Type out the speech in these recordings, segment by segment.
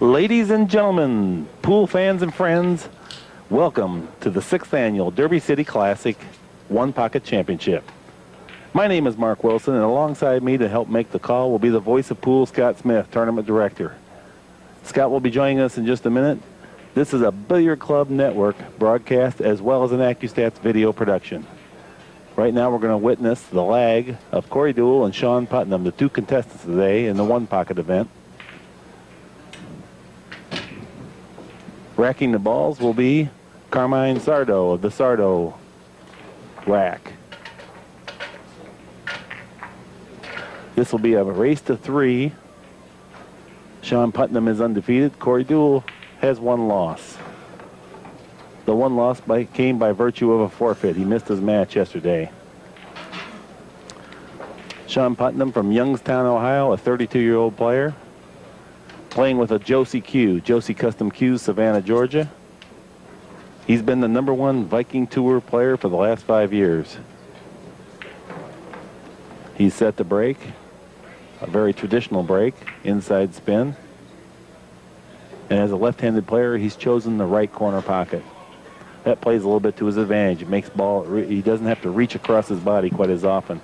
Ladies and gentlemen, pool fans and friends, welcome to the 6th Annual Derby City Classic One Pocket Championship. My name is Mark Wilson, and alongside me to help make the call will be the voice of pool, Scott Smith, Tournament Director. Scott will be joining us in just a minute. This is a Billiard Club Network broadcast as well as an AccuStats video production. Right now we're going to witness the lag of Corey Deuel and Shawn Putnam, the two contestants today in the One Pocket event. Racking the balls will be Carmine Sardo of the Sardo rack. This will be a race to 3. Shawn Putnam is undefeated. Corey Deuel has one loss. The one loss came by virtue of a forfeit. He missed his match yesterday. Shawn Putnam from Youngstown, Ohio, a 32-year-old player, playing with a Josie Q, Josie Custom Q's, Savannah, Georgia. He's been the #1 Viking Tour player for the last 5 years. He's set to break, a very traditional break, inside spin. And as a left-handed player, he's chosen the right corner pocket. That plays a little bit to his advantage. It makes he doesn't have to reach across his body quite as often.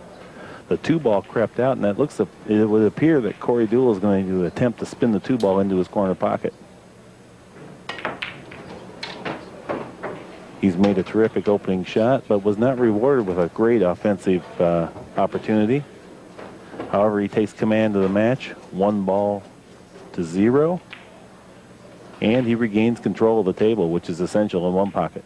The 2-ball crept out, and it would appear that Corey Deuel is going to attempt to spin the 2-ball into his corner pocket. He's made a terrific opening shot, but was not rewarded with a great offensive opportunity. However, he takes command of the match, 1-0, and he regains control of the table, which is essential in One Pocket.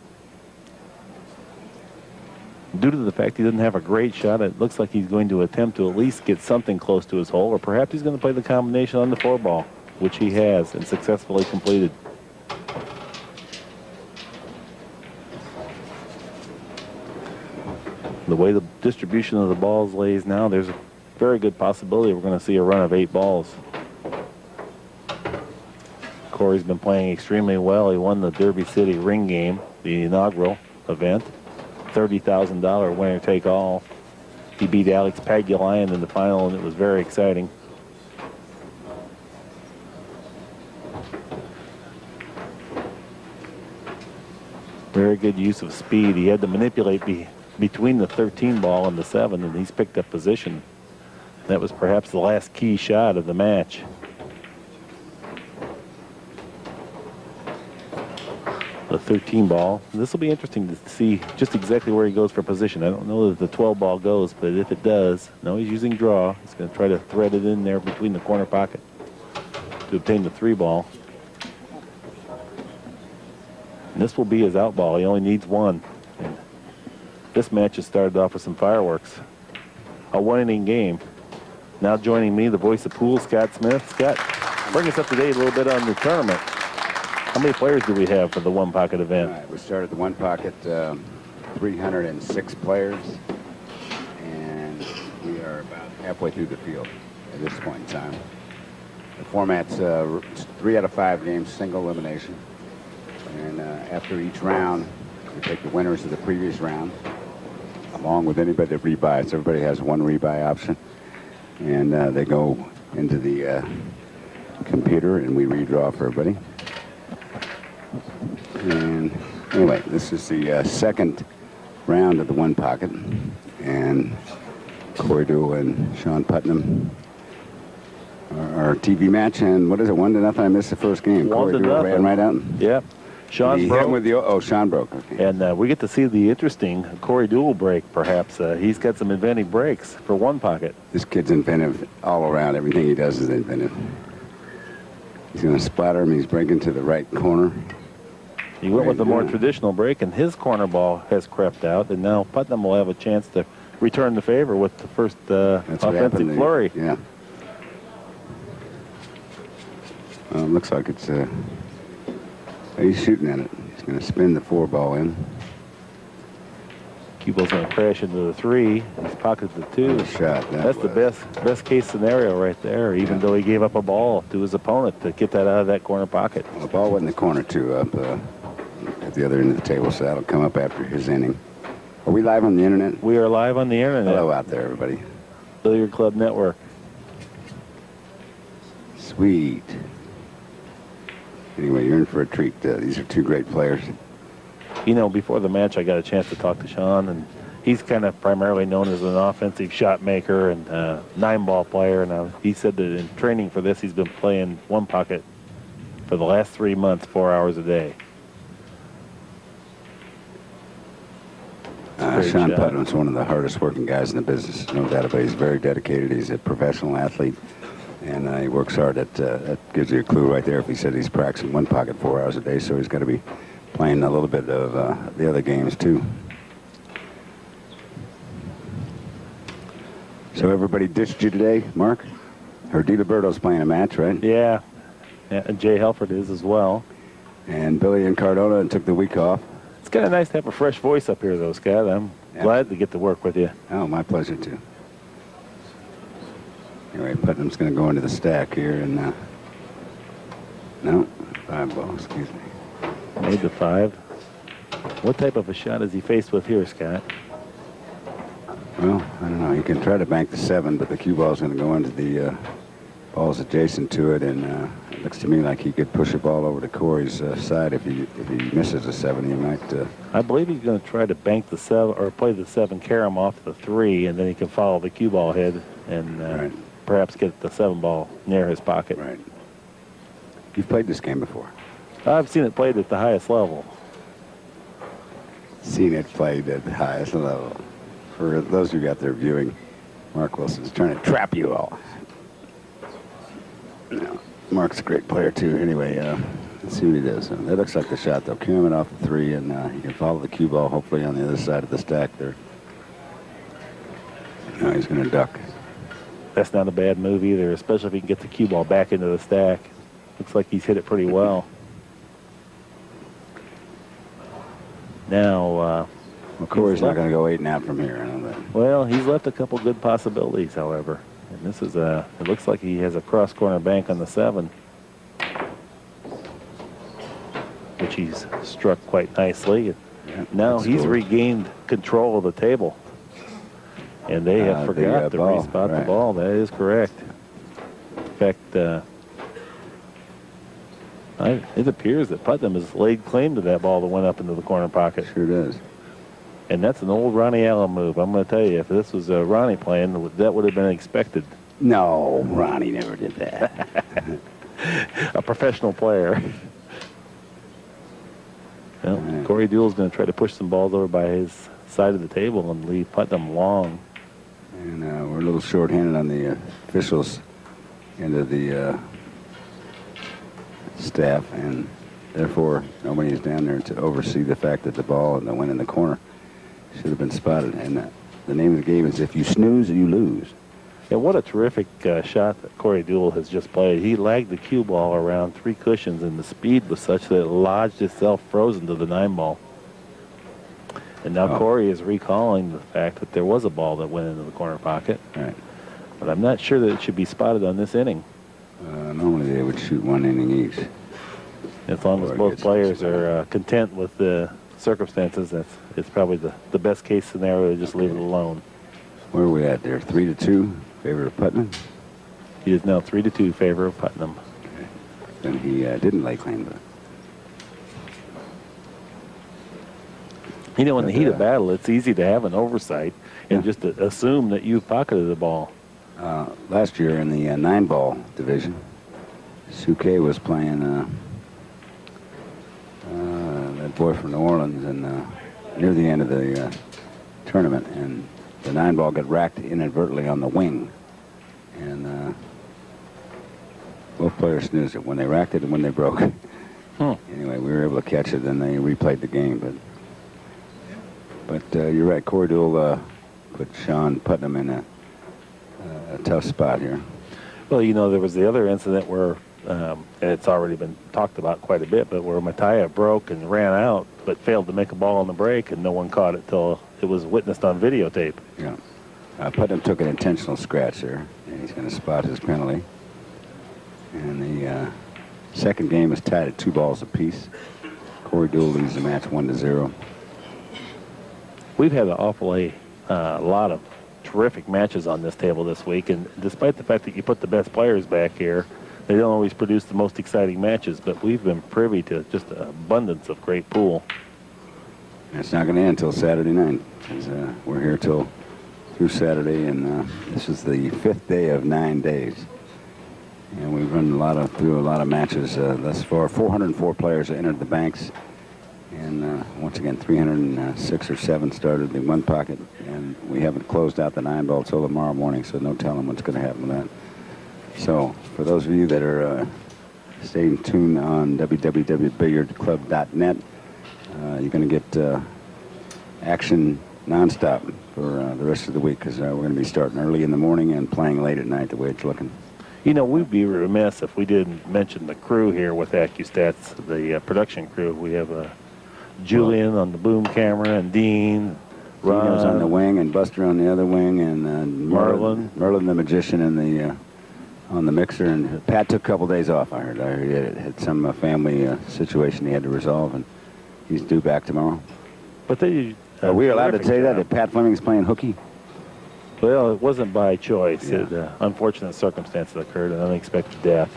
Due to the fact he doesn't have a great shot, it looks like he's going to attempt to at least get something close to his hole, or perhaps he's going to play the combination on the 4-ball, which he has and successfully completed. The way the distribution of the balls lays now, there's a very good possibility we're going to see a run of 8 balls. Corey's been playing extremely well. He won the Derby City ring game, the inaugural event. $30,000 winner take all. He beat Alex Pagulayan in the final, and it was very exciting. Very good use of speed. He had to manipulate between the 13-ball and the 7, and he's picked up position. That was perhaps the last key shot of the match. The 13-ball. This will be interesting to see just exactly where he goes for position. I don't know that the 12-ball goes, but if it does, no, he's using draw. He's going to try to thread it in there between the corner pocket to obtain the 3-ball. And this will be his out ball. He only needs 1. And this match has started off with some fireworks. A 1-inning game. Now joining me, the voice of pool, Scott Smith. Scott, bring us up to date a little bit on the tournament. How many players do we have for the One Pocket event? All right, we started the One Pocket, 306 players, and we are about halfway through the field at this point in time. The format's 3 out of 5 games, single elimination. And after each round, we take the winners of the previous round, along with anybody that rebuys. Everybody has 1 rebuy option. And they go into the computer, and we redraw for everybody. And anyway, this is the second round of the One Pocket, and Corey Deuel and Shawn Putnam our TV match. And what is it, 1-0? I missed the first game. Corey Deuel ran right out. Yep. Sean broke. With the, Sean broke. Okay. And we get to see the interesting Corey Deuel break, perhaps. He's got some inventive breaks for One Pocket. This kid's inventive all around. Everything he does is inventive. He's going to splatter him. He's breaking to the right corner. He went with the more traditional break, and his corner ball has crept out, and now Putnam will have a chance to return the favor with the first offensive flurry. Yeah. Looks like it's he's shooting at it. He's going to spin the 4-ball in. Cue-ball's going to crash into the 3. He's pocketed the 2. Nice shot. That's the best case scenario right there, even though he gave up a ball to his opponent to get that out of that corner pocket. Well, the ball went in the corner, too, up at the other end of the table, so that'll come up after his inning. Are we live on the internet? We are live on the internet. Hello out there, everybody. Billiard Club Network. Sweet. Anyway, you're in for a treat. These are two great players. You know, before the match, I got a chance to talk to Shawn, and he's kind of primarily known as an offensive shot maker and 9-ball player. And he said that in training for this, he's been playing one pocket for the last 3 months, 4 hours a day. Shawn Putnam's one of the hardest working guys in the business, no doubt about it. He's very dedicated. He's a professional athlete, and he works hard. That gives you a clue right there if he said he's practicing one pocket 4 hours a day, so he's got to be playing a little bit of the other games too. So everybody ditched you today, Mark? Diliberto's playing a match, right? Yeah, and Jay Helford is as well. And Billy and Cardona took the week off. It's kind of nice to have a fresh voice up here, though, Scott. I'm glad to get to work with you. Oh, my pleasure, too. Anyway, Putnam's going to go into the stack here, and no, 5-ball, excuse me. Made the 5. What type of a shot is he faced with here, Scott? Well, I don't know. He can try to bank the 7, but the cue ball is going to go into the balls adjacent to it, and it looks to me like he could push a ball over to Corey's side. If he misses a 7, he might. I believe he's going to try to bank the 7 or play the 7 carom off the 3, and then he can follow the cue ball head and perhaps get the 7 ball near his pocket. Right. You've played this game before. I've seen it played at the highest level. Seen it played at the highest level. For those of you out there viewing, Mark Wilson's trying to trap you all. No, Mark's a great player, too. Anyway, let's see what he does. That looks like the shot, though. Carom it off the 3, and he can follow the cue ball, hopefully, on the other side of the stack there. No, he's going to duck. That's not a bad move either, especially if he can get the cue ball back into the stack. Looks like he's hit it pretty well. Now, well, Corey's not going to go 8 and out from here. I know that. Well, he's left a couple good possibilities, however. And this is it looks like he has a cross corner bank on the 7, which he's struck quite nicely. Yeah, now he's regained control of the table. And they have forgot to respot the ball. That is correct. In fact, it appears that Putnam has laid claim to that ball that went up into the corner pocket. Sure does. And that's an old Ronnie Allen move. I'm going to tell you, if this was Ronnie playing, that would have been expected. No, Ronnie never did that. A professional player. Well, Corey Deuel's going to try to push some balls over by his side of the table and leave Putnam long. And we're a little short-handed on the officials end of the staff, and therefore nobody is down there to oversee the fact that the ball and the went in the corner should have been spotted. And the name of the game is if you snooze, you lose. Yeah, what a terrific shot that Corey Deuel has just played. He lagged the cue ball around 3 cushions, and the speed was such that it lodged itself frozen to the 9 ball. And now Corey is recalling the fact that there was a ball that went into the corner pocket. Right. But I'm not sure that it should be spotted on this inning. Normally they would shoot 1 inning each. As long as both players are content with the circumstances, it's probably the best case scenario to just leave it alone. Where are we at there? 3-2, favor of Putnam? He is now 3-2 favor of Putnam. Okay. Then he didn't lay claim to it. You know, in the heat of battle, it's easy to have an oversight and just to assume that you've pocketed the ball. Last year in the 9-ball division, Suke was playing that boy from New Orleans, and near the end of the tournament, and the 9-ball got racked inadvertently on the wing, and both players snoozed it when they racked it and when they broke it. Anyway, we were able to catch it, and they replayed the game. But you're right, Corey Deuel put Shawn Putnam in a tough spot here. Well, you know, there was the other incident where, and it's already been talked about quite a bit, but where Mattia broke and ran out, but failed to make a ball on the break, and no one caught it till it was witnessed on videotape. Yeah. Putnam took an intentional scratch there, and he's going to spot his penalty. And the second game is tied at 2 balls apiece. Corey Deuel leads the match 1-0. We've had an awfully lot of terrific matches on this table this week, and despite the fact that you put the best players back here, They don't always produce the most exciting matches, but we've been privy to just an abundance of great pool. It's not going to end until Saturday night. We're here through Saturday, and this is the 5th day of 9 days. And we've run through a lot of matches thus far. 404 players entered the banks, and once again, 306 or 7 started the one pocket, and we haven't closed out the 9-ball till tomorrow morning, so no telling what's going to happen with that. So, for those of you that are staying tuned on www.billiardclub.net, you're going to get action nonstop for the rest of the week, because we're going to be starting early in the morning and playing late at night the way it's looking. You know, we'd be remiss if we didn't mention the crew here with AccuStats, the production crew. We have Julian on the boom camera, and Dean, Ron Dino's on the wing, and Buster on the other wing, and Merlin the magician on the mixer. And Pat took a couple days off, I heard. He had some family situation he had to resolve, and he's due back tomorrow. But they are we allowed to say that Pat Fleming's playing hooky? Well, it wasn't by choice. Yeah. Unfortunate circumstances occurred, an unexpected death.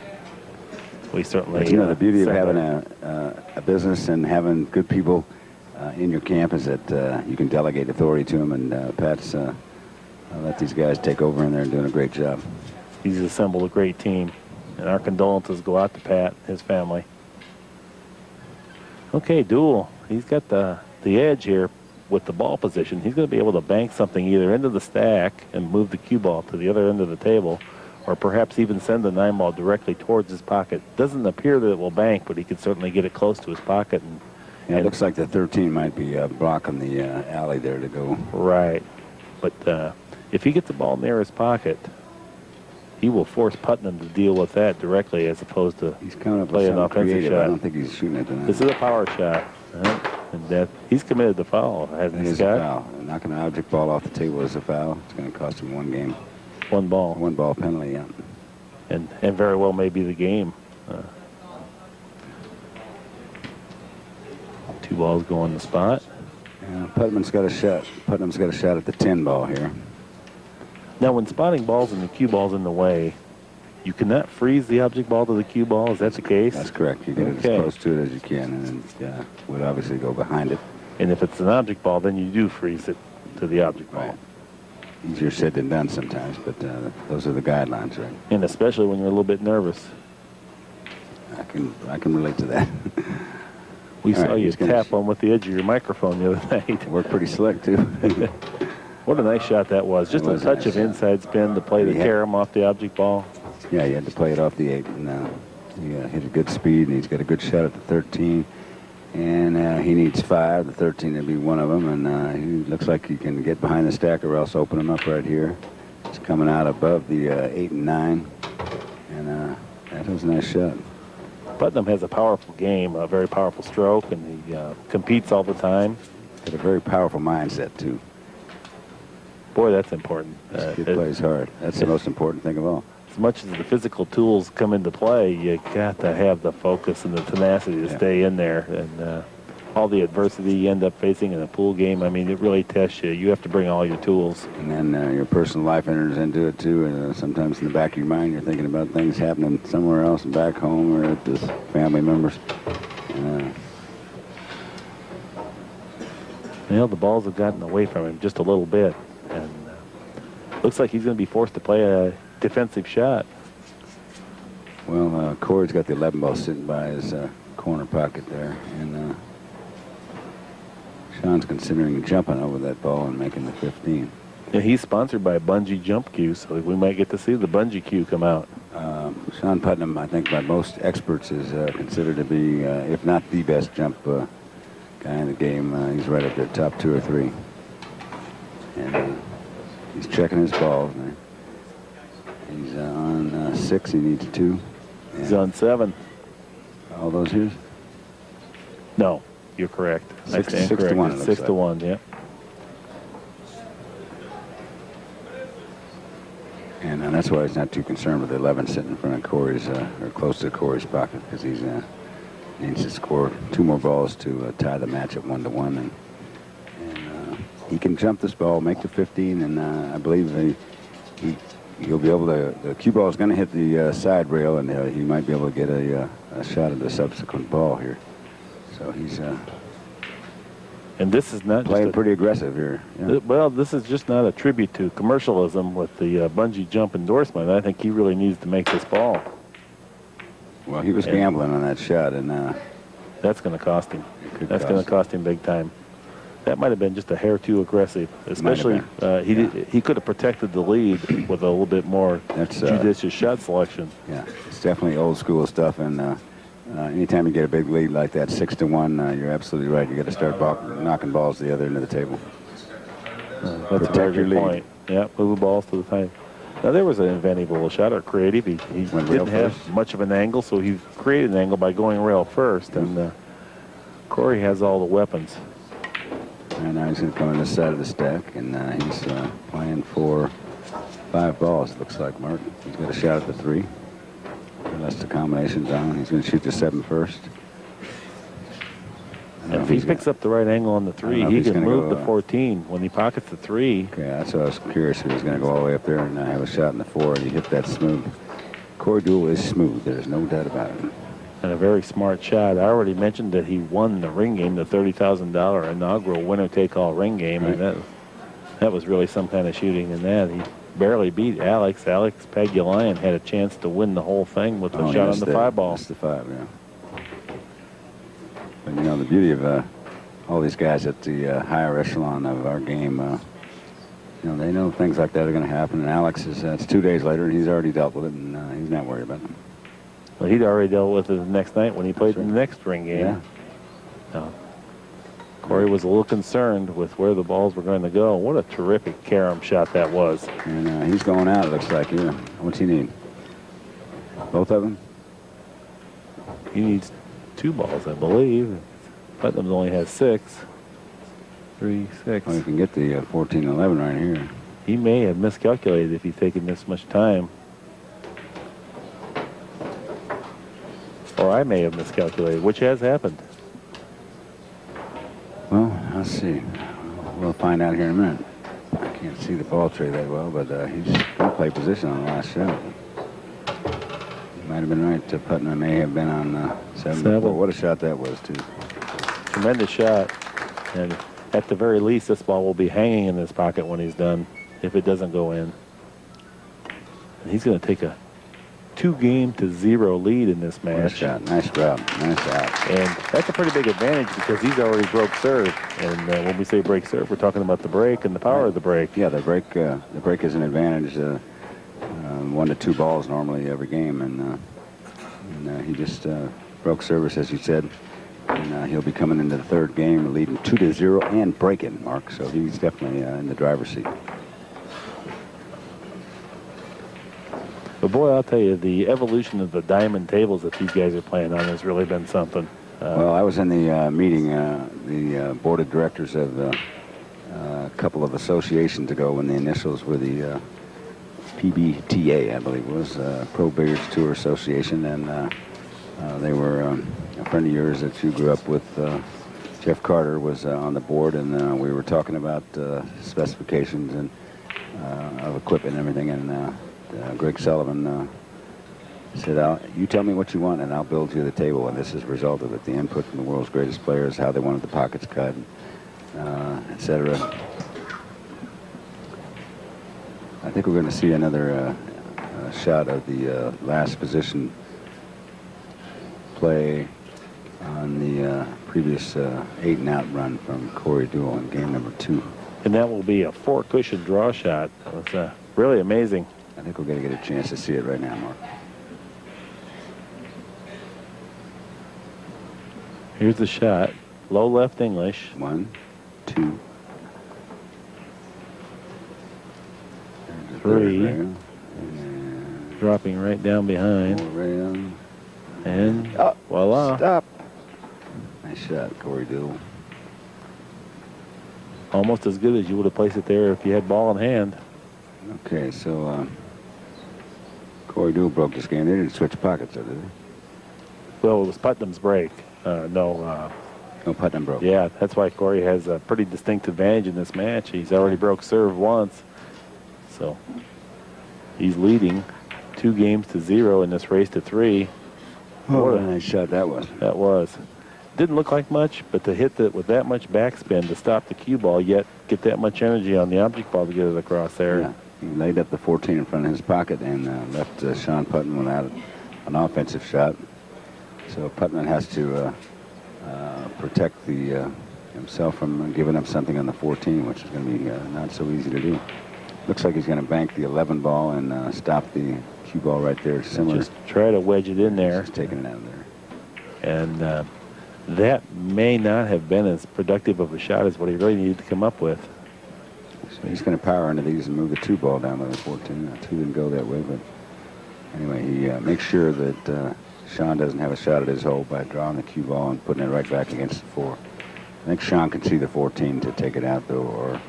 We certainly. But, the beauty of having a business and having good people in your camp is that you can delegate authority to them, and Pat's let these guys take over, and they're doing a great job. He's assembled a great team, and our condolences go out to Pat and his family. Okay, Deuel. He's got the edge here with the ball position. He's going to be able to bank something either into the stack and move the cue ball to the other end of the table, or perhaps even send the 9-ball directly towards his pocket. Doesn't appear that it will bank, but he could certainly get it close to his pocket. It looks like the 13 might be blocking the alley there to go. Right. But if he gets the ball near his pocket, he will force Putnam to deal with that directly as opposed to he's coming up play with an offensive creative. shot. I don't think he's shooting it tonight. This is a power shot. And he's committed the foul, hasn't he, Scott? A foul. Knocking an object ball off the table is a foul. It's going to cost him 1 game. 1 ball. 1 ball penalty, yeah. And very well may be the game. 2 balls go on the spot. Putnam's got a shot. Putnam's got a shot at the 10 ball here. Now, when spotting balls and the cue ball's in the way, you cannot freeze the object ball to the cue ball. Is that the case? That's correct. You get it as close to it as you can, and then would obviously go behind it. And if it's an object ball, then you do freeze it to the object ball. Right. Easier said than done sometimes, but those are the guidelines, right? And especially when you're a little bit nervous. I can relate to that. We saw you tap on with the edge of your microphone the other night. Worked pretty slick, too. What a nice shot that was. Just a touch of inside spin to play the carom off the object ball. Yeah, he had to play it off the 8, and he hit a good speed, and he's got a good shot at the 13. And he needs 5. The 13 would be one of them, and he looks like he can get behind the stack or else open him up right here. It's coming out above the 8 and 9, and that was a nice shot. Putnam has a powerful game, a very powerful stroke, and he competes all the time. Got a very powerful mindset, too. Boy, that's important. He plays hard. That's the most important thing of all. As much as the physical tools come into play, you got to have the focus and the tenacity to stay in there. And all the adversity you end up facing in a pool game, I mean, it really tests you. You have to bring all your tools. And then your personal life enters into it, too. And sometimes in the back of your mind, you're thinking about things happening somewhere else and back home or at this family members. The balls have gotten away from him just a little bit. And looks like he's going to be forced to play a defensive shot. Well, Corey's got the 11 ball sitting by his corner pocket there, and Shawn's considering jumping over that ball and making the 15. Yeah, he's sponsored by Bungee Jump Cue, so we might get to see the Bungee Cue come out. Shawn Putnam, I think by most experts, is considered to be, if not the best jump guy in the game. He's right up there, top 2 or 3. And he's checking his balls. He's on 6. He needs 2. He's on 7. All those years? No, you're correct. I stand 6 correct. to 1. 6 to 1. Yeah. And that's why he's not too concerned with the 11 sitting in front of Corey's or close to Corey's pocket, because he's needs to score 2 more balls to tie the match at 1 to 1, and he can jump this ball, make the 15, and I believe he He'll be able to. The cue ball is going to hit the side rail, and he might be able to get a shot at the subsequent ball here. So he's and this is not playing just pretty aggressive here. Yeah. well, this is just not a tribute to commercialism with the bungee jump endorsement. I think he really needs to make this ball. Well, he was gambling on that shot, and that's going to cost him. That's going to cost him big time. That might have been just a hair too aggressive. Especially, he could have protected the lead with a little bit more judicious shot selection. Yeah, it's definitely old school stuff. And anytime you get a big lead like that, 6-1, you're absolutely right. You got to start knocking balls to the other end of the table. That's a very good point. Yeah, move balls to the time. Now, there was an inventive little shot, or creative. He didn't have much of an angle, so he created an angle by going rail first. And Corey has all the weapons. And now he's going to come on this side of the stack, and he's playing for 5 balls, it looks like, Mark. He's got a shot at the 3. That's the combination down. He's going to shoot the 7 first. And if he picks up the right angle on the 3, he can move the 14 when he pockets the 3. Okay, that's what I was curious. He was going to go all the way up there and have a shot in the 4, and he hit that smooth. Corey Deuel is smooth. There's no doubt about it. And a very smart shot. I already mentioned that he won the ring game, the $30,000 inaugural winner-take-all ring game, right. And that was really some kind of shooting in that. He barely beat Alex. Alex Pagulayan had a chance to win the whole thing with the shot on the 5 ball. That's the 5, yeah. But, you know, the beauty of all these guys at the higher echelon of our game, you know, they know things like that are going to happen. And Alex is, it's 2 days later, and he's already dealt with it, and he's not worried about it. Well, he'd already dealt with it the next night when he played in the next ring game. Yeah. Corey was a little concerned with where the balls were going to go. What a terrific carom shot that was. And he's going out, it looks like. Yeah. What's he need? Both of them? He needs 2 balls, I believe. Putnam only has 6. 3, 6. Well, you can get the 14-11 right here. He may have miscalculated if he's taken this much time. Or I may have miscalculated, which has happened. Well, let's see. We'll find out here in a minute. I can't see the ball tray that well, but he's going to play position on the last shot. You might have been right. Putnam may have been on 7. What a shot that was, too. Tremendous shot. And at the very least, this ball will be hanging in his pocket when he's done, if it doesn't go in. And he's going to take a 2-0 lead in this match. Nice shot. Nice grab. Nice shot. And that's a pretty big advantage because he's already broke serve. And when we say break serve, we're talking about the break and the power of the break. Yeah, the break is an advantage. 1 to 2 balls normally every game. And he just broke service, as you said. And he'll be coming into the 3rd game leading 2-0 and breaking, Mark. So he's definitely in the driver's seat. But boy, I'll tell you, the evolution of the diamond tables that these guys are playing on has really been something. Well, I was in the meeting, the board of directors of a couple of associations ago when the initials were the PBTA, I believe it was, Pro Billiards Tour Association, and they were a friend of yours that you grew up with, Jeff Carter, was on the board, and we were talking about specifications and of equipment and everything, and Greg Sullivan said, you tell me what you want and I'll build you the table. And this has resulted with the input from the world's greatest players, how they wanted the pockets cut, etc. I think we're going to see another shot of the last position play on the previous 8-and-out run from Corey Deuel in game number 2. And that will be a 4-cushion draw shot. It's really amazing. I think we're going to get a chance to see it right now, Mark. Here's the shot. Low left English. 1, 2, 3. Dropping right down behind. And voila. Stop. Nice shot, Corey Deuel. Almost as good as you would have placed it there if you had ball in hand. Okay, so Corey Deuel broke this game. They didn't switch pockets, did they? Well, it was Putnam's break. No, Putnam broke. Yeah, that's why Corey has a pretty distinct advantage in this match. He's already broke serve once. So He's leading 2-0 in this race to 3. What a nice shot that was. That was. Didn't look like much, but to hit that with that much backspin to stop the cue ball, yet get that much energy on the object ball to get it across there. Yeah, he laid up the 14 in front of his pocket and left Shawn Putnam without an offensive shot. So Putnam has to protect himself from giving up something on the 14, which is going to be not so easy to do. Looks like he's going to bank the 11 ball and stop the cue ball right there. Similar. Just try to wedge it in there. Just taking it out of there. And that may not have been as productive of a shot as what he really needed to come up with. So he's going to power into these and move the 2 ball down to the 14. 2 didn't go that way, but anyway, he makes sure that Shawn doesn't have a shot at his hole by drawing the cue ball and putting it right back against the 4. I think Shawn can see the 14 to take it out, though, or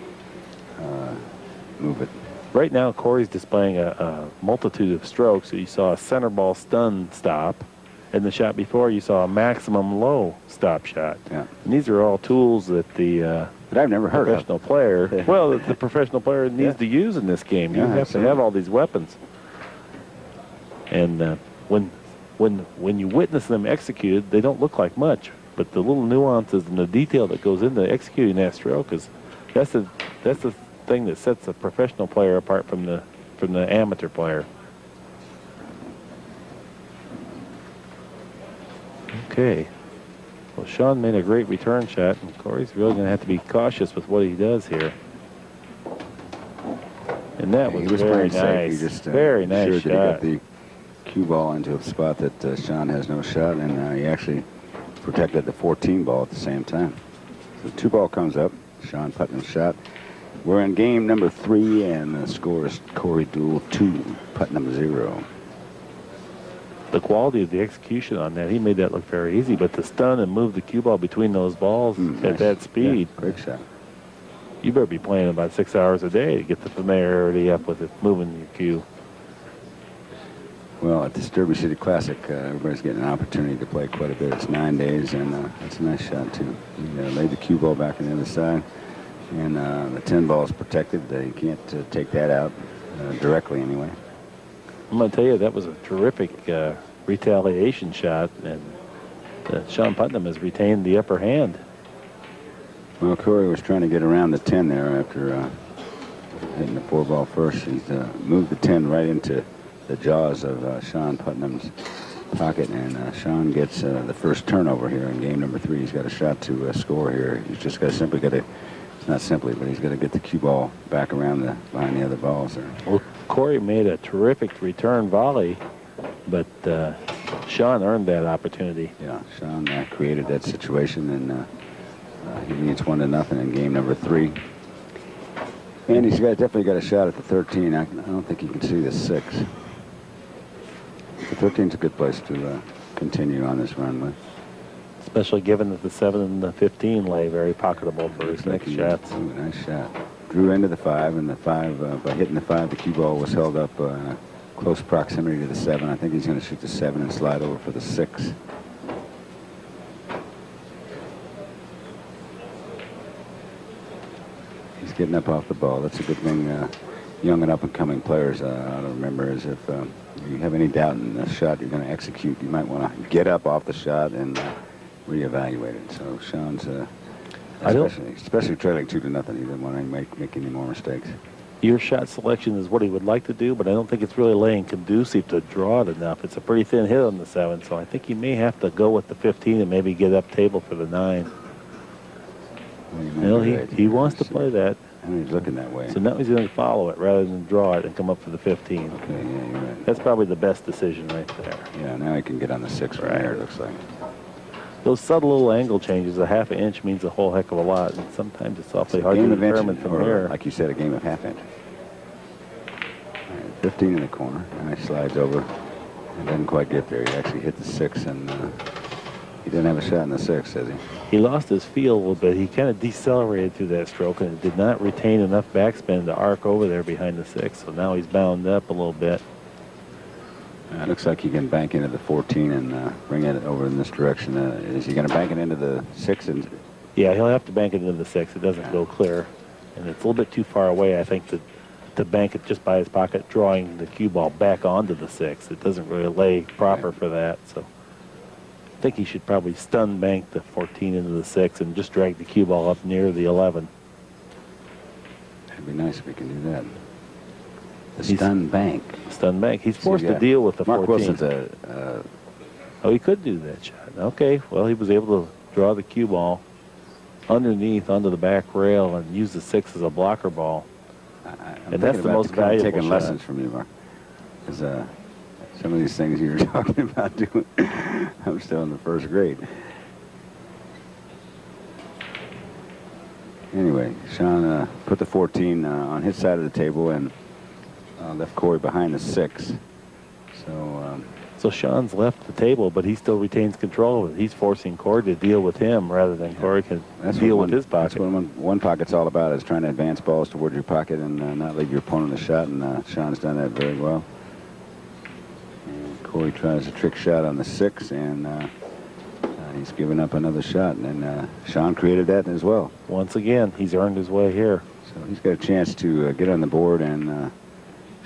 move it. Right now, Corey's displaying a multitude of strokes. So you saw a center ball stun stop. In the shot before, you saw a maximum low stop shot. Yeah. And these are all tools that the but I've never heard professional player, well, the professional player needs to use in this game. You have to have all these weapons. And when you witness them executed, they don't look like much. But the little nuances and the detail that goes into executing that stroke is that's the thing that sets a professional player apart from the amateur player. Okay. Well, Shawn made a great return shot, and Corey's really going to have to be cautious with what he does here. And that was very nice. He just very nice sure shot. That he got the cue ball into a spot that Shawn has no shot, and he actually protected the 14 ball at the same time. So 2 ball comes up. Shawn Putnam's shot. We're in game number 3, and the score is Corey Deuel 2, Putnam 0. The quality of the execution on that, he made that look very easy, but to stun and move the cue ball between those balls at that speed. Yeah, great shot. You better be playing about 6 hours a day to get the familiarity up with it, moving your cue. Well, at this Derby City Classic, everybody's getting an opportunity to play quite a bit. It's 9 days, and it's a nice shot, too. He laid the cue ball back on the other side, and the 10 ball is protected. You can't take that out directly anyway. I'm going to tell you, that was a terrific retaliation shot, and Shawn Putnam has retained the upper hand. Well, Corey was trying to get around the 10 there after hitting the 4 ball first. He's moved the 10 right into the jaws of Shawn Putnam's pocket, and Shawn gets the first turnover here in game number 3. He's got a shot to score here. He's just got to not simply, but he's got to get the cue ball back around behind the other balls there. Well, Corey made a terrific return volley, but Shawn earned that opportunity. Yeah, Shawn created that situation, and he leads 1-0 in game number 3. And he's definitely got a shot at the 13. I don't think he can see the 6. The 13's a good place to continue on this run with. Especially given that the 7 and the 15 lay very pocketable for his next shots. Ooh, nice shot. Drew into the 5, and the 5, by hitting the 5, the cue ball was held up close proximity to the 7. I think he's going to shoot the 7 and slide over for the 6. He's getting up off the ball. That's a good thing. Young and up-and-coming players ought to remember is if you have any doubt in the shot you're going to execute, you might want to get up off the shot and reevaluate it. So Shawn's, especially trailing 2-0, he didn't want to make any more mistakes. Your shot selection is what he would like to do, but I don't think it's really laying conducive to draw it enough. It's a pretty thin hit on the 7, so I think he may have to go with the 15 and maybe get up table for the 9. Well, he wants to play that. And he's looking that way. So now he's going to follow it rather than draw it and come up for the 15. Okay, yeah, you're right. That's probably the best decision right there. Yeah, now he can get on the 6 from there, it looks like. Those subtle little angle changes, a half an inch means a whole heck of a lot, and sometimes it's awfully hard to determine from here. Like you said, a game of half inch. 15 in the corner, and he slides over and doesn't quite get there. He actually hit the 6, and he didn't have a shot in the 6, does he? He lost his feel a little bit. He kind of decelerated through that stroke and did not retain enough backspin to arc over there behind the 6. So now he's bound up a little bit. It looks like he can bank into the 14 and bring it over in this direction. Is he going to bank it into the 6? Yeah, he'll have to bank it into the 6. It doesn't go clear. And it's a little bit too far away, I think, to to bank it just by his pocket, drawing the cue ball back onto the 6. It doesn't really lay proper for that. So I think he should probably stun bank the 14 into the 6 and just drag the cue ball up near the 11. It'd be nice if we can do that. The stun bank. Stun bank. He's forced to deal with the Mark 14. Wilson's Oh, he could do that shot. Okay, well, he was able to draw the cue ball underneath onto the back rail and use the 6 as a blocker ball. and that's the most valuable taking shot. lessons from you, Mark. Because some of these things you were talking about doing, I'm still in the first grade. Anyway, Shawn put the 14 on his side of the table and left Corey behind the 6. So Shawn's left the table, but he still retains control of it. He's forcing Corey to deal with him rather than Corey can deal with his pocket. That's what one pocket's all about, is trying to advance balls towards your pocket and not leave your opponent a shot, and Shawn's done that very well. And Corey tries a trick shot on the 6, and he's given up another shot, and Shawn created that as well. Once again, he's earned his way here. So he's got a chance to get on the board and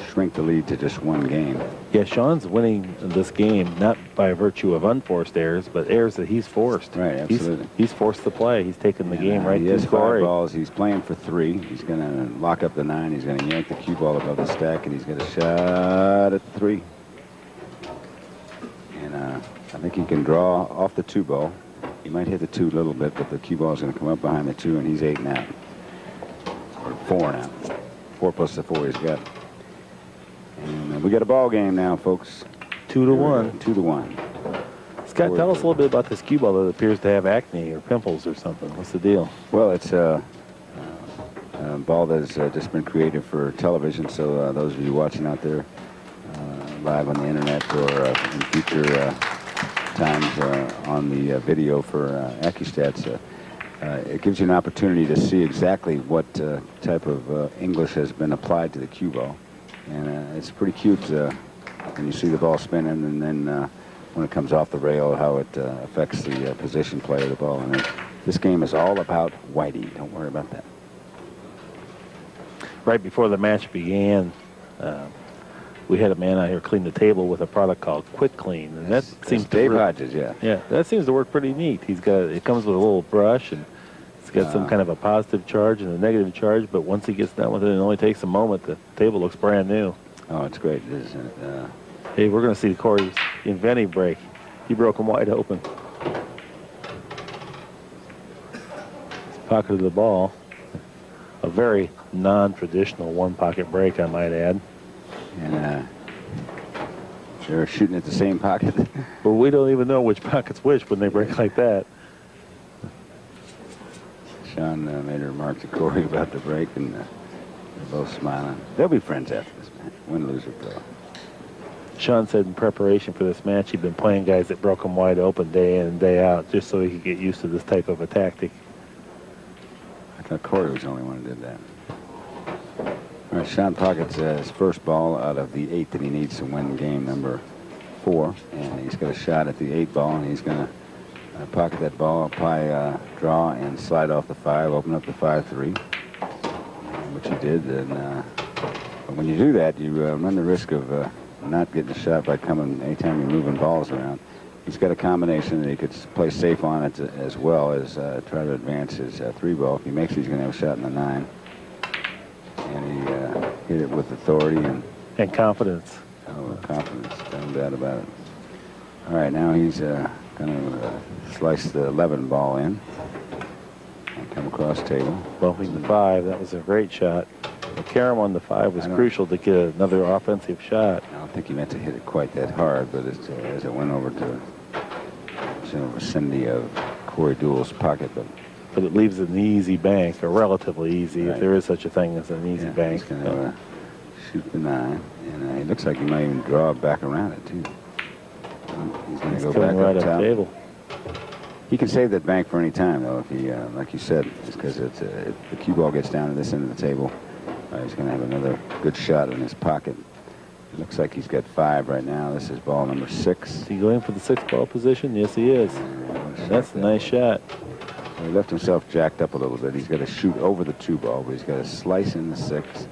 shrink the lead to just one game. Yeah, Shawn's winning this game not by virtue of unforced errors, but errors that he's forced. Right, absolutely. He's forced the play. He's taken the game right he to has 5 Corey. balls. He's playing for 3. He's going to lock up the 9. He's going to yank the cue ball above the stack, and he's got a shot at 3. And I think he can draw off the 2 ball. He might hit the 2 a little bit, but the cue ball is going to come up behind the 2, and he's 8 now. Or 4 now. 4 plus the 4 he's got. And we got a ball game now, folks. 2-1. 2-1. Scott, tell us a little bit about this cue ball that appears to have acne or pimples or something. What's the deal? Well, it's a ball that's just been created for television, so those of you watching out there live on the internet or in future times on the video for AccuStats, it gives you an opportunity to see exactly what type of English has been applied to the cue ball. And it's pretty cute when you see the ball spinning, and then when it comes off the rail, how it affects the position play of the ball. And this game is all about Whitey. Don't worry about that. Right before the match began, we had a man out here clean the table with a product called Quick Clean, and that seems Dave Hodges, yeah. Yeah, that seems to work pretty neat. It comes with a little brush, and it's got some kind of a positive charge and a negative charge, but once he gets done with it, it only takes a moment. The table looks brand new. Oh, it's great, isn't it? Hey, we're going to see Corey's inventive break. He broke him wide open. He's pocketed the ball. A very non-traditional one-pocket break, I might add. And they're shooting at the same pocket. Well, we don't even know which pocket's which when they break like that. Shawn made a remark to Corey about the break, and they're both smiling. They'll be friends after this match, win, lose, or draw. Shawn said in preparation for this match, he'd been playing guys that broke him wide open day in and day out just so he could get used to this type of a tactic. I thought Corey was the only one who did that. All right, Shawn pockets his first ball out of the 8 that he needs to win game number 4, and he's got a shot at the 8 ball, and he's going to pocket that ball, apply draw, and slide off the 5, open up the 5-3, which he did. And but when you do that, you run the risk of not getting a shot by coming anytime you're moving balls around. He's got a combination that he could play safe on it as well as try to advance his 3 ball. If he makes it, he's going to have a shot in the 9. And he hit it with authority and confidence. Oh, confidence, no doubt about it. All right, now he's going to slice the 11 ball in and come across table. Bumping the 5, that was a great shot. The carom on the 5 was crucial to get another offensive shot. I don't think he meant to hit it quite that hard, but as it went over to the vicinity of Corey Deuel's pocket, but it leaves an easy bank, or relatively easy, if there is such a thing as an easy bank. He's going to shoot the 9, and it looks like he might even draw back around it, too. He's going to go back right up top. Table. He can save that bank for any time, though, if he, like you said, because if the cue ball gets down to this end of the table, he's going to have another good shot in his pocket. It looks like he's got 5 right now. This is ball number 6. Is he going for the 6 ball position? Yes, he is. That's a nice shot. He left himself jacked up a little bit. He's got to shoot over the 2 ball, but he's got to slice in the 6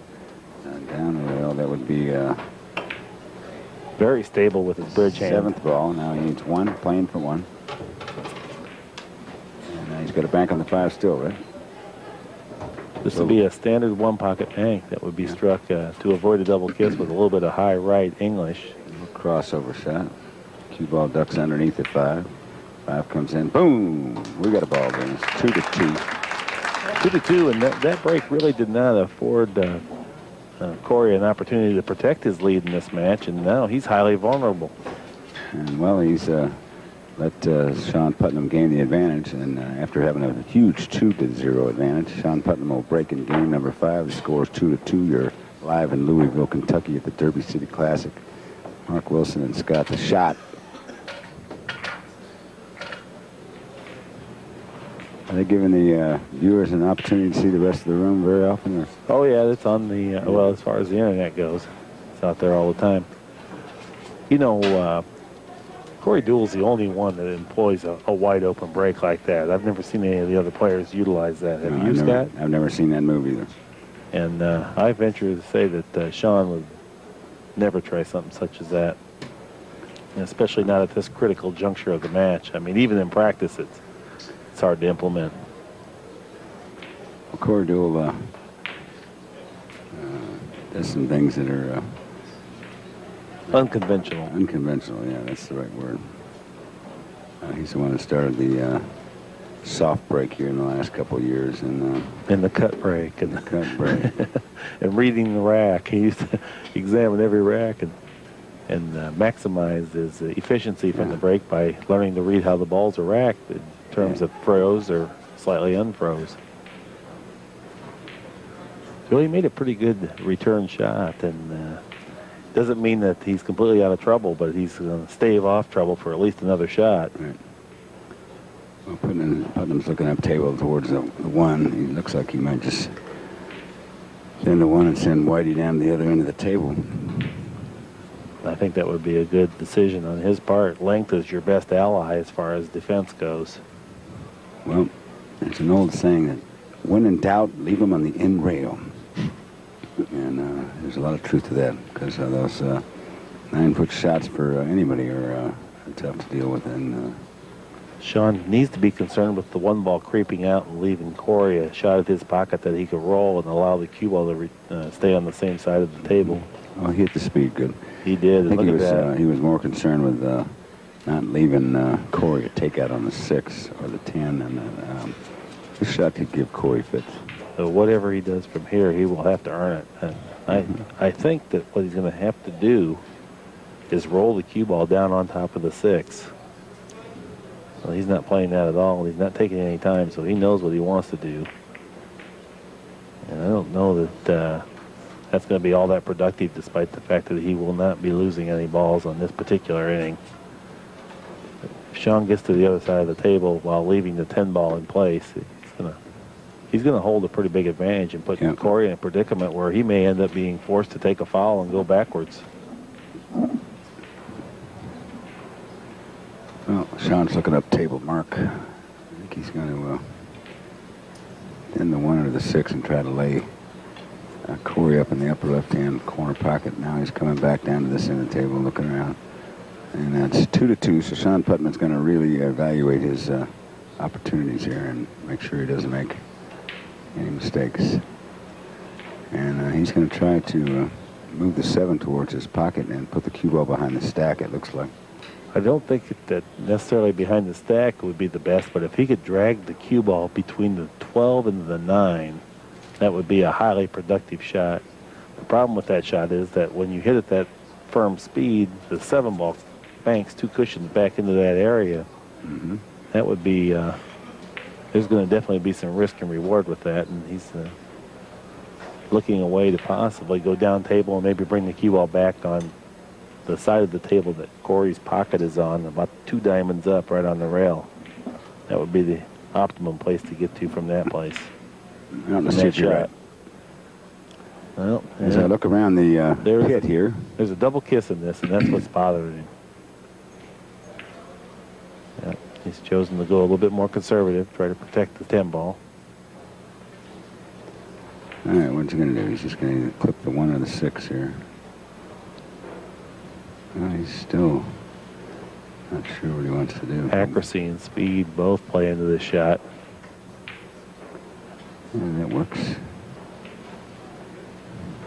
and Down the rail. That would be Very stable with his bridge hand. 7th ball. Now he needs 1, playing for 1. And now he's got a bank on the 5 still, right? This would be a standard one-pocket bank that would be struck to avoid a double kiss with a little bit of high right English. Crossover shot. Cue ball ducks underneath at 5. 5 comes in. Boom! We got a ball game. It's 2-2. 2-2, and that break really did not afford Corey an opportunity to protect his lead in this match, and now he's highly vulnerable. And, well, he's let Shawn Putnam gain the advantage, and after having a huge 2-0 advantage, Shawn Putnam will break in game number 5. The score is 2-2. You're live in Louisville, Kentucky at the Derby City Classic. Mark Wilson and Scott the shot. Are they giving the viewers an opportunity to see the rest of the room very often? Or? Oh, yeah, it's on the, well, as far as the internet goes, it's out there all the time. You know, Corey Deuel's the only one that employs a wide-open break like that. I've never seen any of the other players utilize that. Have you, Scott? I've never seen that move either. And I venture to say that Shawn would never try something such as that, and especially not at this critical juncture of the match. I mean, even in practice, it's hard to implement. Well, Corey Deuel does some things that are unconventional. Unconventional, yeah, that's the right word. He's the one that started the soft break here in the last couple of years, and the cut break, and the cut break, and reading the rack. He used to examine every rack and maximize his efficiency from the break by learning to read how the balls are racked in terms of froze or slightly unfroze. So he made a pretty good return shot, and doesn't mean that he's completely out of trouble, but he's going to stave off trouble for at least another shot. Right. Well, Putnam's looking up table towards the 1. He looks like he might just send the 1 and send Whitey down to the other end of the table. I think that would be a good decision on his part. Length is your best ally as far as defense goes. Well, it's an old saying that when in doubt, leave them on the end rail. And there's a lot of truth to that, because those 9-foot shots for anybody are tough to deal with. And Shawn needs to be concerned with the 1 ball creeping out and leaving Corey a shot at his pocket that he could roll and allow the cue ball to stay on the same side of the table. Oh, he hit the speed good. He did. I think he was more concerned with not leaving Corey a takeout on the 6 or the 10, and the shot could give Corey fits. So whatever he does from here, he will have to earn it. I think that what he's going to have to do is roll the cue ball down on top of the 6. Well, he's not playing that at all. He's not taking any time, so he knows what he wants to do. And I don't know that that's going to be all that productive, despite the fact that he will not be losing any balls on this particular inning. If Shawn gets to the other side of the table while leaving the 10 ball in place, he's going to hold a pretty big advantage and put Corey in a predicament where he may end up being forced to take a foul and go backwards. Well, Shawn's looking up table mark. I think he's going to end the 1 or the 6 and try to lay Corey up in the upper left-hand corner pocket. Now he's coming back down to this end of the table, looking around. And that's 2-2, so Shawn Putnam's going to really evaluate his opportunities here and make sure he doesn't make any mistakes. And he's going to try to move the 7 towards his pocket and put the cue ball behind the stack, it looks like. I don't think that necessarily behind the stack would be the best, but if he could drag the cue ball between the 12 and the 9, that would be a highly productive shot. The problem with that shot is that when you hit at that firm speed, the 7 ball banks 2 cushions back into that area. Mm-hmm. That would be, there's going to definitely be some risk and reward with that, and he's looking a way to possibly go down table and maybe bring the cue ball back on the side of the table that Corey's pocket is on, about 2 diamonds up right on the rail. That would be the optimum place to get to from that place. I don't know if you're right. Well, as I look around the pit here, there's a double kiss in this, and that's what's bothering him. Yeah, he's chosen to go a little bit more conservative, try to protect the 10 ball. All right, what's he going to do? He's just going to clip the 1 or the 6 here. He's still not sure what he wants to do. Accuracy and speed both play into this shot. And that works.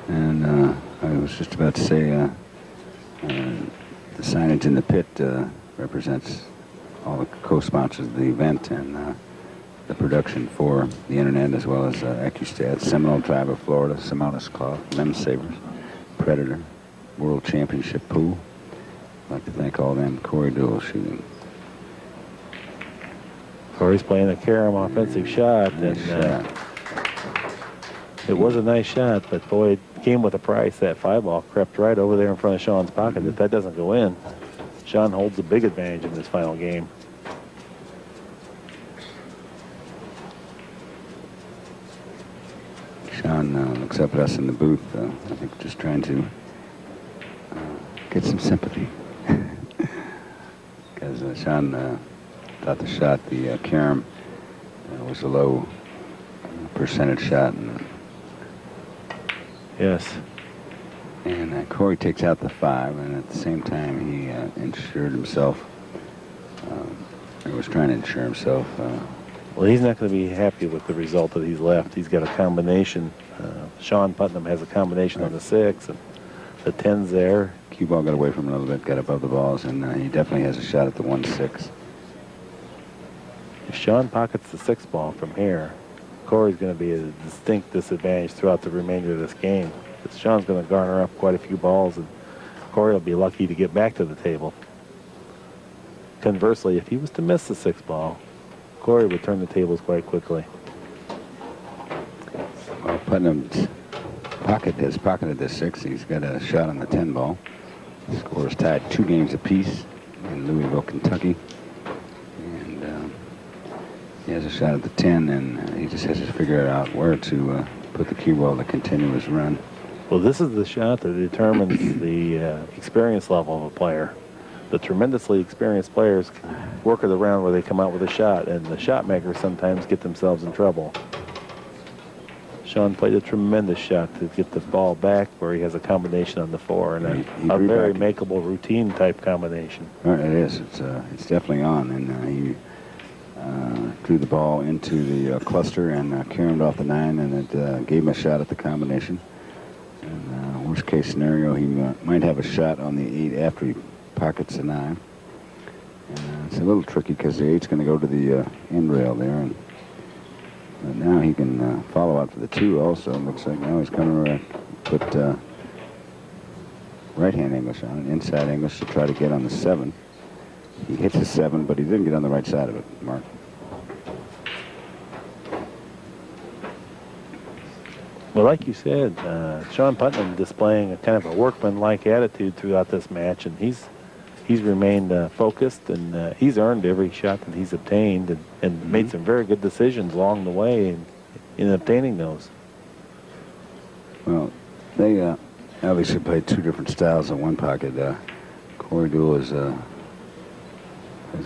And I was just about to say the signage in the pit represents all the co-sponsors of the event and the production for the internet, as well as AccuStats, Seminole Tribe of Florida, Simonis Cloth, Lemon Savers, Predator, World Championship Pool. I'd like to thank all of them. Corey Deuel shooting. Corey's playing a carom offensive shot, Nice and shot. it was a nice shot, but boy, it came with a price. That 5-ball crept right over there in front of Shawn's pocket. If that doesn't go in, Shawn holds a big advantage in this final game. Shawn looks up at us in the booth, I think just trying to get some sympathy. Because Shawn thought the shot, the carom, was a low percentage shot. And, Yes. and Corey takes out the 5, and at the same time he insured himself, or was trying to insure himself. Well, he's not going to be happy with the result that he's left. He's got a combination. Shawn Putnam has a combination on the 6, and the 10's there. Cue ball got away from him a little bit, got above the balls, and he definitely has a shot at the 1-6. If Shawn pockets the 6-ball from here, Corey's going to be at a distinct disadvantage throughout the remainder of this game. Because Shawn's going to garner up quite a few balls, and Corey will be lucky to get back to the table. Conversely, if he was to miss the 6-ball, Corey would turn the tables quite quickly. Well, Putnam's pocketed the 6. He's got a shot on the 10-ball. The score is tied 2 games apiece in Louisville, Kentucky. And he has a shot at the 10, and he just has to figure out where to put the cue ball to continue his run. Well, this is the shot that determines the experience level of a player. The tremendously experienced players work it around where they come out with a shot, and the shot makers sometimes get themselves in trouble. Shawn played a tremendous shot to get the ball back where he has a combination on the 4, and a very makeable routine type combination. It is. It's definitely on, and he drew the ball into the cluster and caromed off the 9, and it gave him a shot at the combination. And worst case scenario, he might have a shot on the 8 after he pockets the 9. It's a little tricky because the 8's going to go to the end rail there, and now he can follow out for the 2 also. Looks like now he's coming to put right-hand English on it, inside English to try to get on the 7. He hits the 7, but he didn't get on the right side of it, Mark. Well, like you said, Shawn Putnam displaying a kind of a workman-like attitude throughout this match, and he's remained focused, and he's earned every shot that he's obtained, and made some very good decisions along the way in obtaining those. Well, they obviously played 2 different styles in one pocket. Corey Deuel is a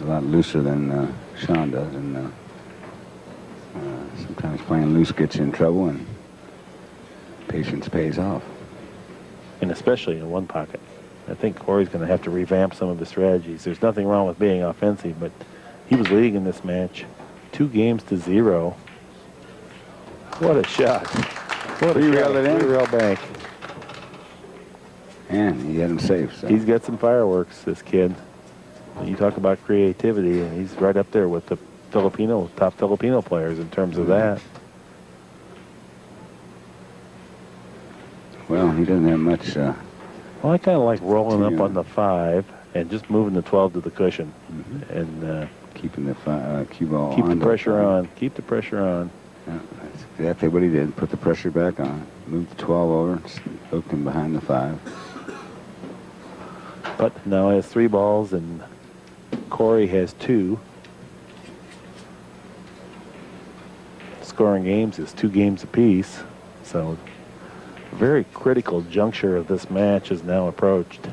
lot looser than Shawn does, and sometimes playing loose gets you in trouble, and patience pays off. And especially in one pocket. I think Corey's going to have to revamp some of his strategies. There's nothing wrong with being offensive, but he was leading in this match 2-0. What a shot. What a shot. Three-rail bank. And he had him safe. So. He's got some fireworks, this kid. You talk about creativity, and he's right up there with the top Filipino players in terms of that. Well, he doesn't have much. Well, I kind of like rolling up on the 5 and just moving the 12 to the cushion, and keeping the cue ball keep on. The pressure on. Keep the pressure on. Yeah, that's exactly what he did. Put the pressure back on. Moved the 12 over. Hooked him behind the 5. But now he has 3 balls, and Corey has 2. Scoring games is 2 games apiece, so a very critical juncture of this match is now approached.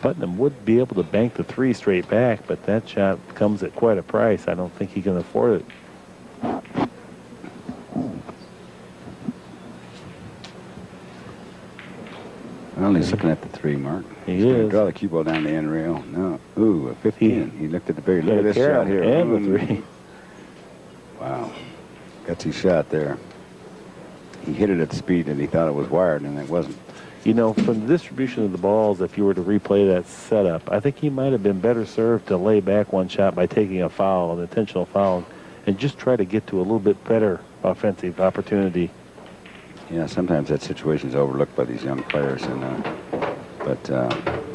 Putnam would be able to bank the 3 straight back, but that shot comes at quite a price. I don't think he can afford it. Well, he's looking at the 3 mark. He's going to is. draw the cue ball down the end rail. No. Ooh, a 15. He looked at the very, look at this shot here. And the 3. Wow. Gutsy shot there. He hit it at speed and he thought it was wired, and it wasn't. You know, from the distribution of the balls, if you were to replay that setup, I think he might have been better served to lay back one shot by taking a foul, an intentional foul, and just try to get to a little bit better offensive opportunity. Yeah, sometimes that situation is overlooked by these young players, and but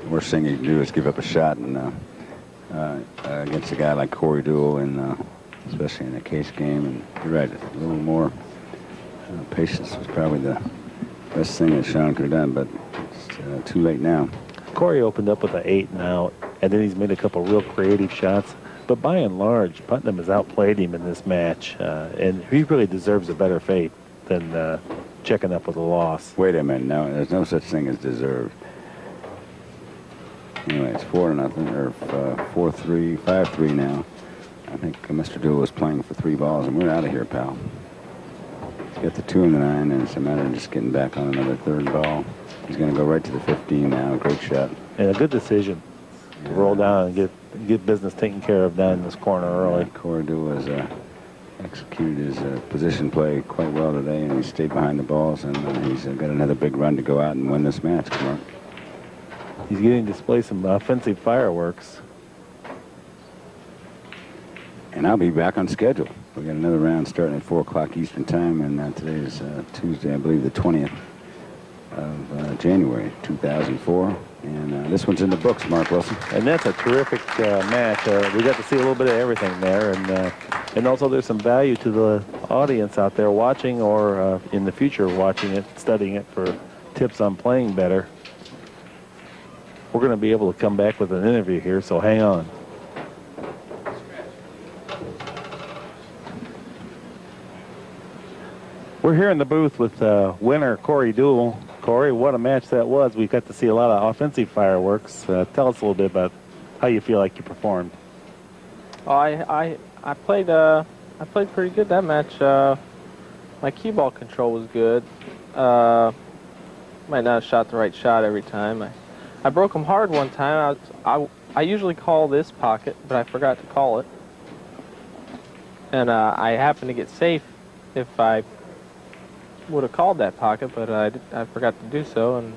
worst thing you can do is give up a shot, and against a guy like Corey Deuel, and especially in a case game. And you're right, a little more patience was probably the best thing that Shawn could have done, but it's too late now. Corey opened up with an 8 and out, and then he's made a couple real creative shots. But by and large, Putnam has outplayed him in this match, and he really deserves a better fate than checking up with a loss. Wait a minute, no, there's no such thing as deserved. Anyway, it's 4-0, or 4-3, 5-3 now. I think Mr. Deuel was playing for 3 balls, and we're out of here, pal. He's got the 2 and the 9, and it's a matter of just getting back on another 3rd ball. He's going to go right to the 15 now. Great shot. And a good decision to roll down and get business taken care of down in this corner early. Corey Deuel has executed his position play quite well today, and he stayed behind the balls, and he's got another big run to go out and win this match. Come on. He's getting to display some offensive fireworks. And I'll be back on schedule. We got another round starting at 4 o'clock Eastern time, and today is Tuesday, I believe, the 20th of January 2004. And this one's in the books, Mark Wilson. And that's a terrific match. We got to see a little bit of everything there, and also there's some value to the audience out there watching, or in the future watching it, studying it for tips on playing better. We're going to be able to come back with an interview here, so hang on. We're here in the booth with winner Corey Deuel. Corey, what a match that was. We got to see a lot of offensive fireworks. Tell us a little bit about how you feel like you performed. Oh, I played pretty good that match. My cue ball control was good. Might not have shot the right shot every time. I broke them hard one time. I usually call this pocket, but I forgot to call it. And I happened to get safe if I would have called that pocket, but I forgot to do so, and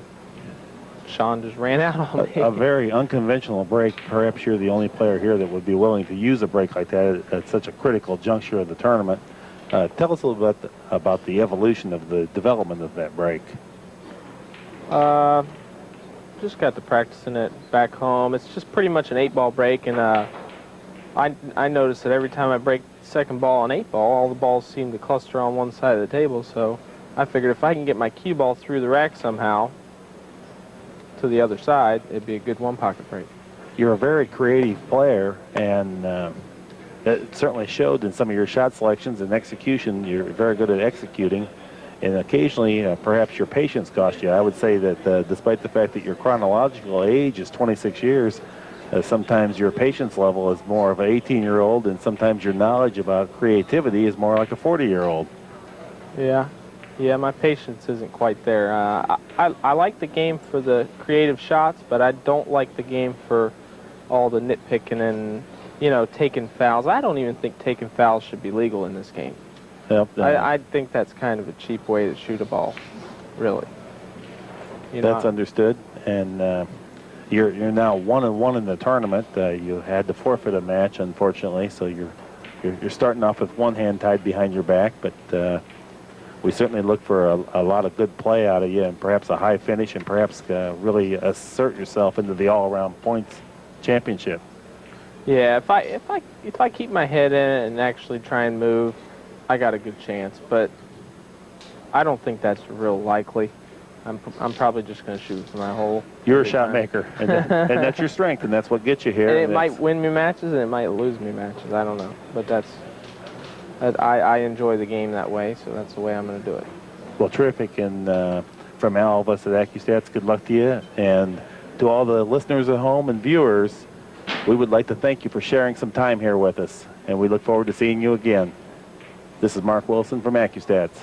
Shawn just ran out on me. A very unconventional break. Perhaps you're the only player here that would be willing to use a break like that at such a critical juncture of the tournament. Tell us a little bit about the evolution of the development of that break. Just got to practicing it back home. It's just pretty much an 8-ball break, and I noticed that every time I break the second ball on 8-ball, all the balls seem to cluster on one side of the table, so I figured if I can get my cue ball through the rack somehow to the other side, it'd be a good one-pocket break. You're a very creative player, and it certainly showed in some of your shot selections and execution. You're very good at executing, and occasionally perhaps your patience cost you. I would say that despite the fact that your chronological age is 26 years, sometimes your patience level is more of an 18-year-old, and sometimes your knowledge about creativity is more like a 40-year-old. Yeah, my patience isn't quite there. I like the game for the creative shots, but I don't like the game for all the nitpicking and, taking fouls. I don't even think taking fouls should be legal in this game. Yep, I think that's kind of a cheap way to shoot a ball, really. That's understood, and you're now 1-1 in the tournament. You had to forfeit a match, unfortunately, so you're starting off with one hand tied behind your back, but we certainly look for a lot of good play out of you, and perhaps a high finish, and perhaps really assert yourself into the all-around points championship. Yeah, if I keep my head in it and actually try and move, I got a good chance. But I don't think that's real likely. I'm probably just going to shoot from my hole. You're a shot maker, and that's your strength, and that's what gets you here. And it might win me matches, and it might lose me matches. I don't know, but I enjoy the game that way, so that's the way I'm going to do it. Well, terrific, and from all of us at AccuStats, good luck to you. And to all the listeners at home and viewers, we would like to thank you for sharing some time here with us, and we look forward to seeing you again. This is Mark Wilson from AccuStats.